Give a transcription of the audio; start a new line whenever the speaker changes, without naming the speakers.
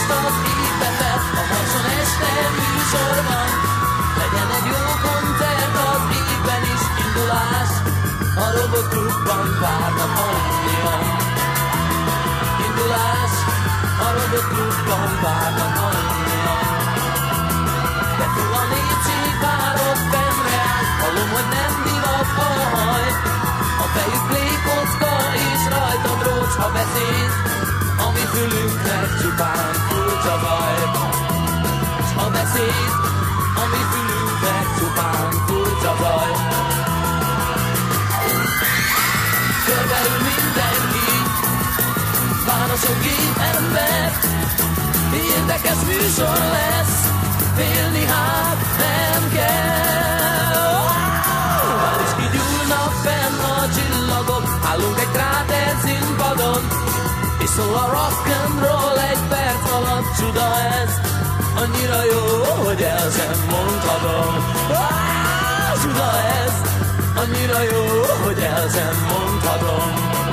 most az égbe fel, a Marson este műsor van. Legyen egy jó koncert az égben is, indulás, a robotklubban várnak annyian. Indulás, a robotklubban várnak annyian. De túl a népség várok benn reál, hallom, hogy nem divat a haj. A fejük plékocka és rajta drócs a beszéd, ami fülünknek csupán furcsa zaj. S a beszéd, ami fülünknek csupán furcsa zaj. Körbeül mindenki, városok gép ember, érdekes műsor lesz, félni hát nem kell. Már is kigyúlnak fenn a csillagok, állunk egy kráter színpadon, és szól a rock'n'roll egy perc alatt, csuda ez, annyira jó, hogy el sem mondhatom. Csuda ez, annyira jó, hogy el sem mondhatom.